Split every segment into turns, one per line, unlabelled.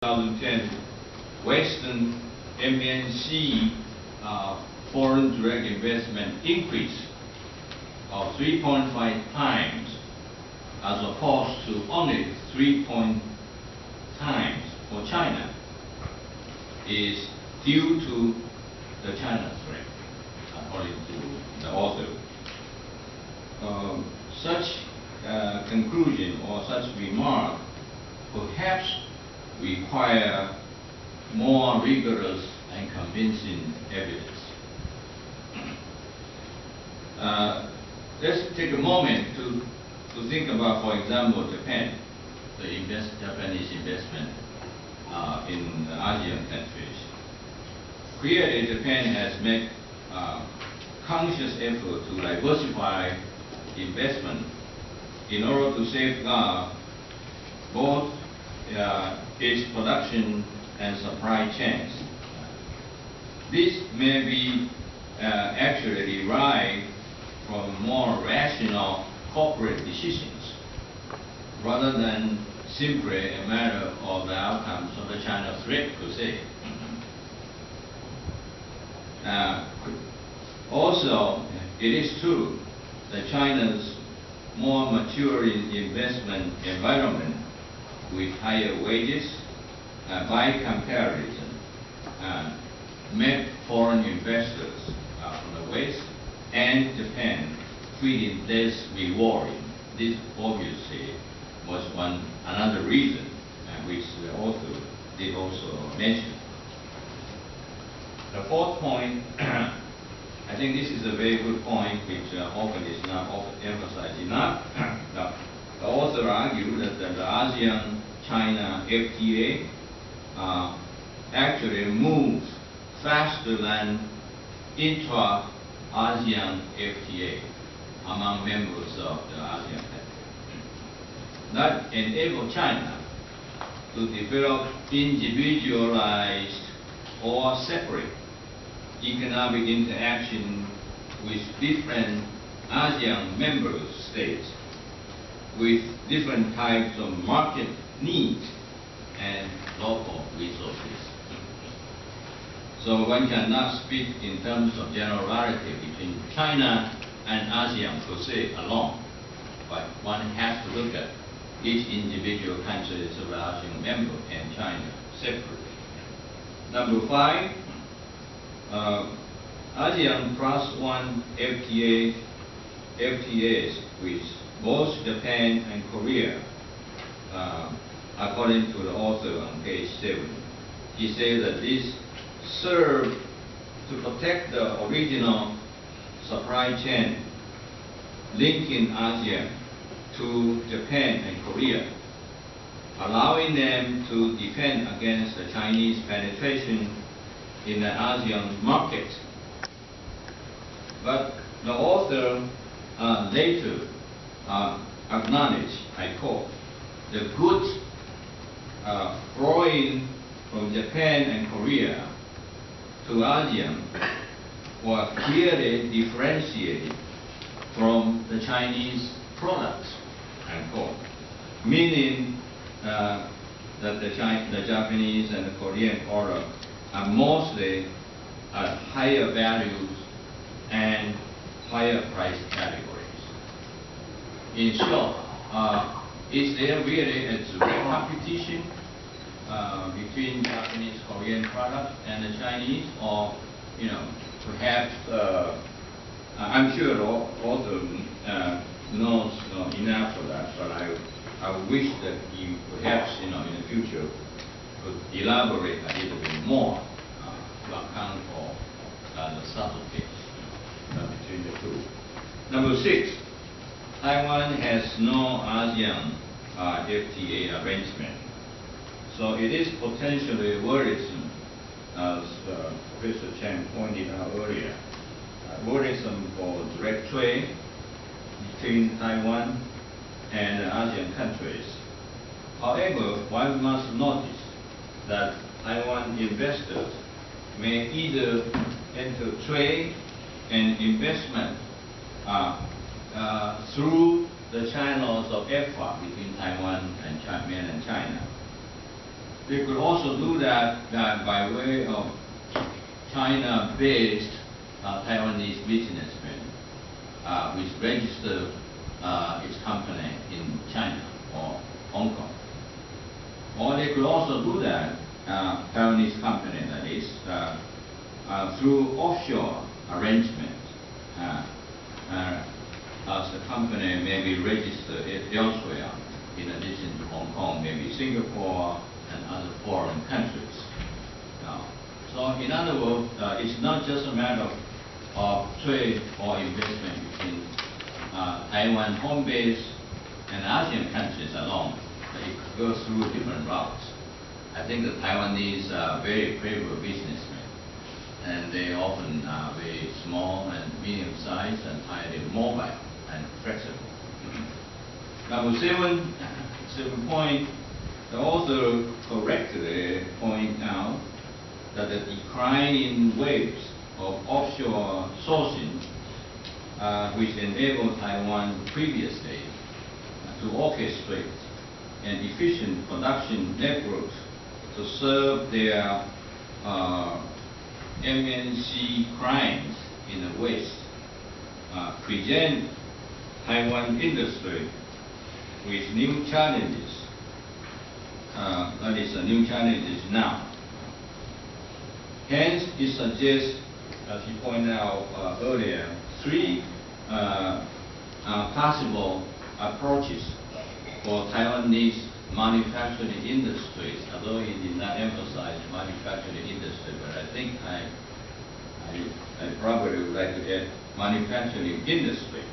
2010 Western MNC foreign direct investment increase of 3.5 times as opposed to only 3 times for China is due to the China threat, according to the author. Such conclusion or such remark perhaps require more rigorous and convincing evidence. Let's take a moment to think about, for example, Japan, the Japanese investment in ASEAN countries. Clearly, Japan has made conscious effort to diversify investment in order to safeguard both its production and supply chains. This may be actually derived from more rational corporate decisions rather than simply a matter of the outcomes of the China threat per se. Also, it is true that China's more mature investment environment with higher wages, by comparison, make foreign investors from the West and Japan feeling less rewarding. This obviously was another reason which the author did also mention. The fourth point, I think this is a very good point which often is not emphasized enough. The author argued that the ASEAN-China FTA actually moves faster than intra-ASEAN FTA among members of the ASEAN countries. That enabled China to develop individualized or separate economic interaction with different ASEAN member states with different types of market needs and local resources. So one cannot speak in terms of generality between China and ASEAN per se alone, but one has to look at each individual countries of the ASEAN member and China separately. Number 5, ASEAN plus 1 FTAs with both Japan and Korea, according to the author on page 7. He says that this served to protect the original supply chain linking ASEAN to Japan and Korea, allowing them to defend against the Chinese penetration in the ASEAN market. But the author later acknowledged, I quote, the goods flowing from Japan and Korea to ASEAN were clearly differentiated from the Chinese products, unquote, meaning that the Japanese and the Korean products are mostly at higher values and higher price categories. In short, is there really a direct competition between Japanese, Korean products and the Chinese, or perhaps I'm sure the author knows enough for that, but I wish that he perhaps in the future could elaborate a little bit more to account for the subtleties between the two. Number 6, Taiwan has no ASEAN FTA arrangement, so it is potentially worrisome, as Professor Chen pointed out earlier, worrisome for direct trade between Taiwan and the ASEAN countries. However, one must notice that Taiwan investors may either enter trade and investment through the channels of EFTA between Taiwan and mainland China, They could also do that by way of China-based Taiwanese businessmen, which register its company in China or Hong Kong. Or they could also do that, Taiwanese company that is, through offshore arrangements, as the company may be registered elsewhere, in addition to Hong Kong, maybe Singapore and other foreign countries. So in other words, it's not just a matter of trade or investment between Taiwan home base and ASEAN countries alone. It goes through different routes. I think the Taiwanese are very clever businessmen, and they often are very small and medium-sized and highly mobile and flexible. Number seven point, the author correctly point out that the declining waves of offshore sourcing, which enabled Taiwan previously to orchestrate an efficient production network to serve their MNC clients in the West, present Taiwan industry with new challenges. That is, new challenges now. Hence, it suggests, as he pointed out earlier, three possible approaches for Taiwanese manufacturing industries, although he did not emphasize manufacturing industry, but I think I probably would like to add manufacturing industry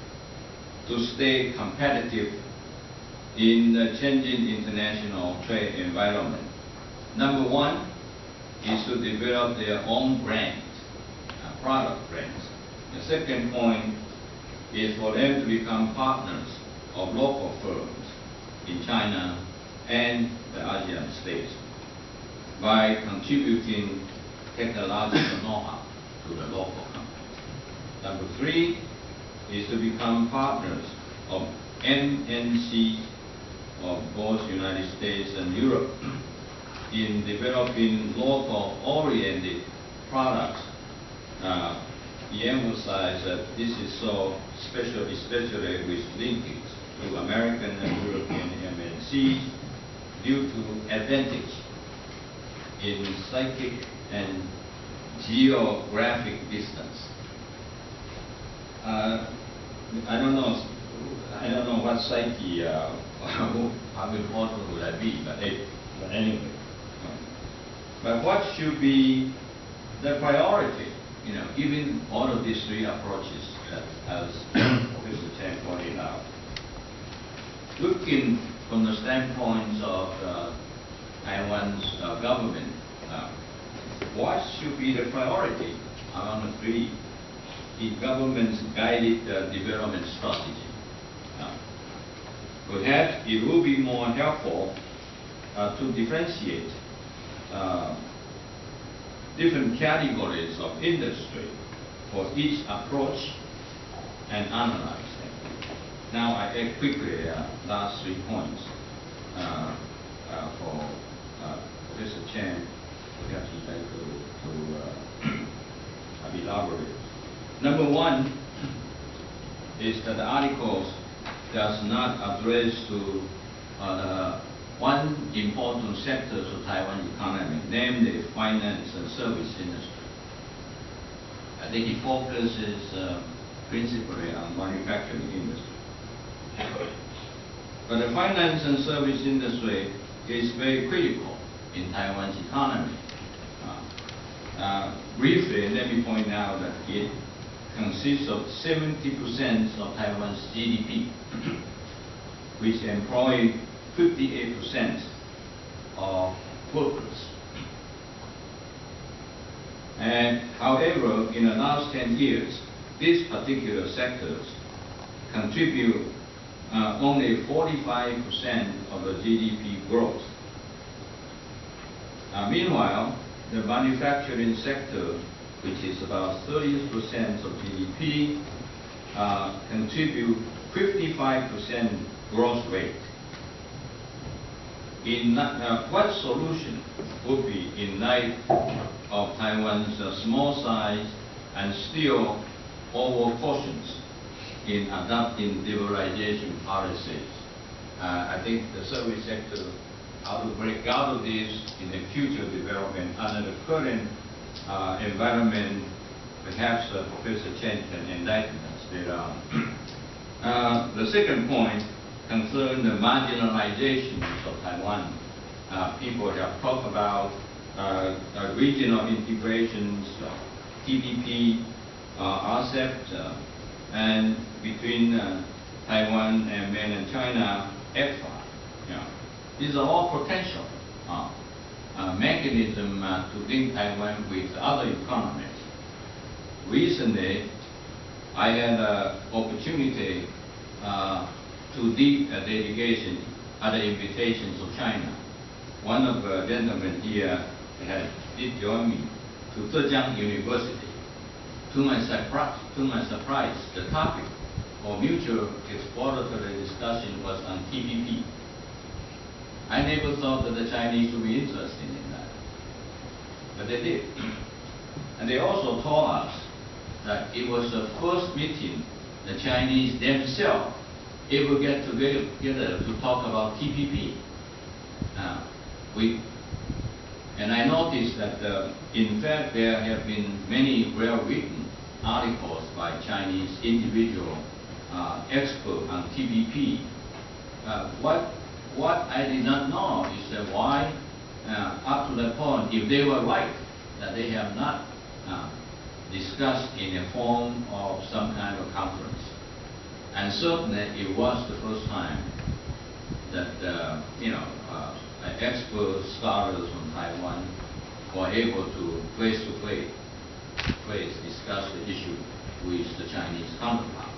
to stay competitive in the changing international trade environment. Number one is to develop their own brands, product brands. The second point is for them to become partners of local firms in China and the ASEAN states by contributing technological know-how to the local companies. Number three is to become partners of MNC of both United States and Europe in developing local-oriented products. He emphasized that this is so special, especially with linkage to American and European MNCs due to advantage in psychic and geographic distance. I don't know what psyche, how important would that be, but anyway. But what should be the priority, given all of these three approaches that, as Professor Chen pointed out? Looking from the standpoint of Taiwan's government, what should be the priority among the three? The government's guided development strategy. Perhaps it will be more helpful to differentiate different categories of industry for each approach and analyze them. Now I add quickly last 3 points for Professor Chen. Perhaps he'd like to elaborate. Number one is that the articles does not address to one important sector of Taiwan economy, namely finance and service industry. I think it focuses principally on manufacturing industry. But the finance and service industry is very critical in Taiwan's economy. Briefly, let me point out that it consists of 70% of Taiwan's GDP, which employ 58% of workers. And however, in the last 10 years, these particular sectors contribute only 45% of the GDP growth. Meanwhile, the manufacturing sector, which is about 30% of GDP, contribute 55% growth rate. what solution would be in light of Taiwan's small size and still over cautious in adopting liberalization policies? I think the service sector how to break out of this in the future development under the current environment. Perhaps Professor Chen can enlighten us later on. The second point concerns the marginalization of Taiwan. People have talked about regional integrations, TPP, RCEP, and between Taiwan and mainland China, EFTA. These are all potential mechanisms to link Taiwan with other economies. Recently, I had an opportunity to lead a delegation at the invitations of China. One of the gentlemen here did join me to Zhejiang University. To my surprise, the topic of mutual exploratory discussion was on TPP. I never thought that the Chinese would be interested in that, but they did. And they also told us that it was the first meeting the Chinese themselves ever get together to talk about TPP. And I noticed that, in fact, there have been many well-written articles by Chinese individual experts on TPP. What I did not know is that why, up to that point, if they were right, that they have not discussed in a form of some kind of conference. And certainly it was the first time that expert scholars from Taiwan were able to face-to-face discuss the issue with the Chinese counterpart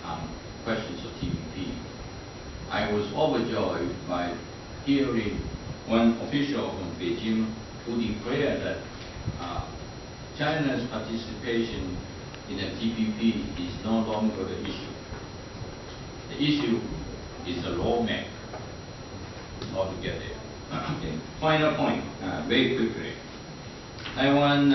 on questions of TPP. I was overjoyed by hearing one official from Beijing who declared that China's participation in the TPP is no longer the issue. The issue is the roadmap altogether. Okay. Final point, very quickly. Taiwan